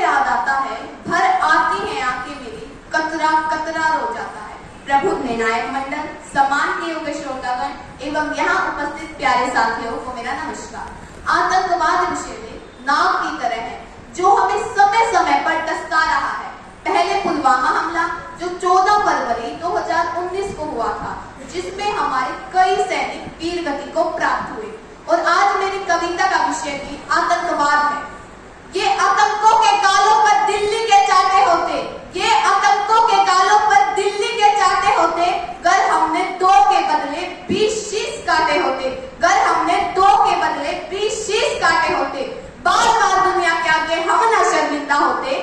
याद आता है, भर आती है आंखें मेरी, कतरा कतरा रो जाता है। प्रभु निर्णायक मंडल, सम्मान के योग्य श्रोतागण एवं यहाँ उपस्थित प्यारे साथियों को मेरा नमस्कार। आतंकवाद विषय में नाव की तरह है जो हमें समय समय पर टसका रहा है। पहले पुलवामा हमला जो 14 फरवरी 2019 को हुआ था, जिसमें हमारे कई सैनिक वीर गति को प्राप्त हुए, और आज मेरी कविता का विषय भी आतंकवाद है। ये आतंकों के गालों पर दिल्ली के चाटे होते, ये आतंकों के गालों पर दिल्ली के चाटे होते, गर हमने 2 के बदले 20 शीश काटे होते, गर हमने 2 के बदले 20 शीश काटे होते। बार बार दुनिया के आगे हम न शर्मिंदा होते,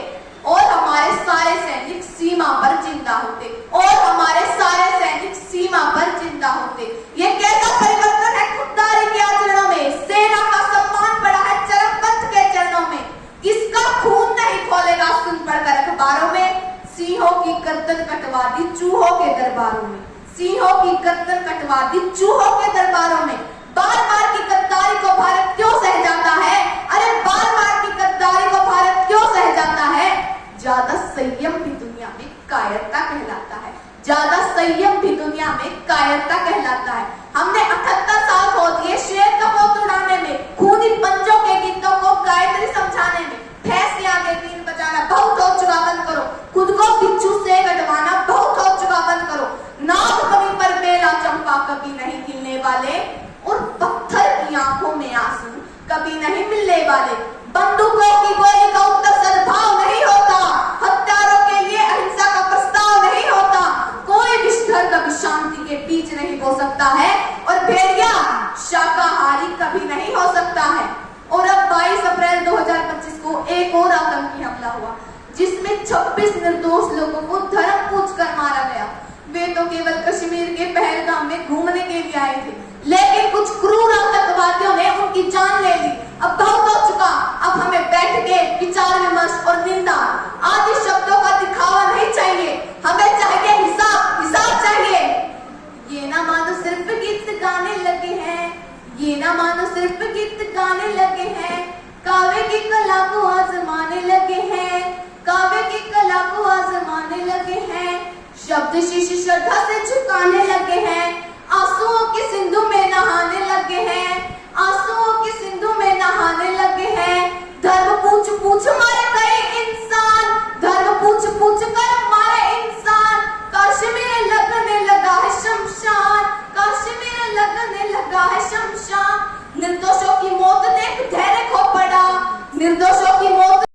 और हमारे सारे सैनिक सीमा पर जिंदा होते, और हमारे सारे सैनिक सीमा पर जिंदा होते। ये कैसा परिवर्तन है खुददारी के आचरणों में, सेना का सम्मान पड़ा है चरमपंथ के चरणों में। किसका खून नहीं खोलेगा सुन पढ़कर अखबारों में, सिंहों की गर्दन कटवा दी चूहों के दरबारों में, सिंहों की गर्दन कटवा दी चूहों के दरबारों में। बार बार की गद्दारी को भारत क्यों सह जाता है? अरे बार बार की गद्दारी को भारत क्यों सह जाता है? ज्यादा संयम भी दुनिया में कायरता कहलाता है, ज्यादा संयम भी दुनिया में कायरता कहलाता है। हमने 78 साल खो दिए शेर का पोत उड़ाने में, खूनी पंजों के गीतों को गायत्री समझाने में। भैंस के आगे बीन बजाना बहुत हो चुका, बंद करो। खुद को बिच्छू से कटवाना बहुत हो चुका, बंद करो। नाग कभी पर बेला चंपा कभी नहीं खिलने वाले, और पत्थर की आंखों में आंसू कभी नहीं मिलने वाले। बंदूकों की गोली का उत्तर सद्भाव नहीं होता, हत्यारों के लिए अहिंसा का प्रस्ताव नहीं होता। कोई विषधर कभी शांति के बीज नहीं बो सकता है, और भेड़िया शाकाहारी कभी नहीं हो सकता है। और अब 22 अप्रैल 2025 को एक और आतंकी हमला हुआ, जिसमें 26 निर्दोष लोगों को धर्म पूछकर मारा गया। वे तो केवल कश्मीर के पहलगाम में घूमने के लिए आए थे, लेकिन कुछ क्रूर आतंकवादियों ने उनकी जान ले ली। अब बहुत हो चुका, अब हमें बैठ के विचार विमर्श और निंदा आदि शब्दों का दिखावा नहीं चाहिए। हमें चाहिए हिसाब, हिसाब चाहिए। ये ना मानो सिर्फ गीत गाने लगे हैं, ये ना मानो सिर्फ गीत गाने लगे हैं, काव्य की कला को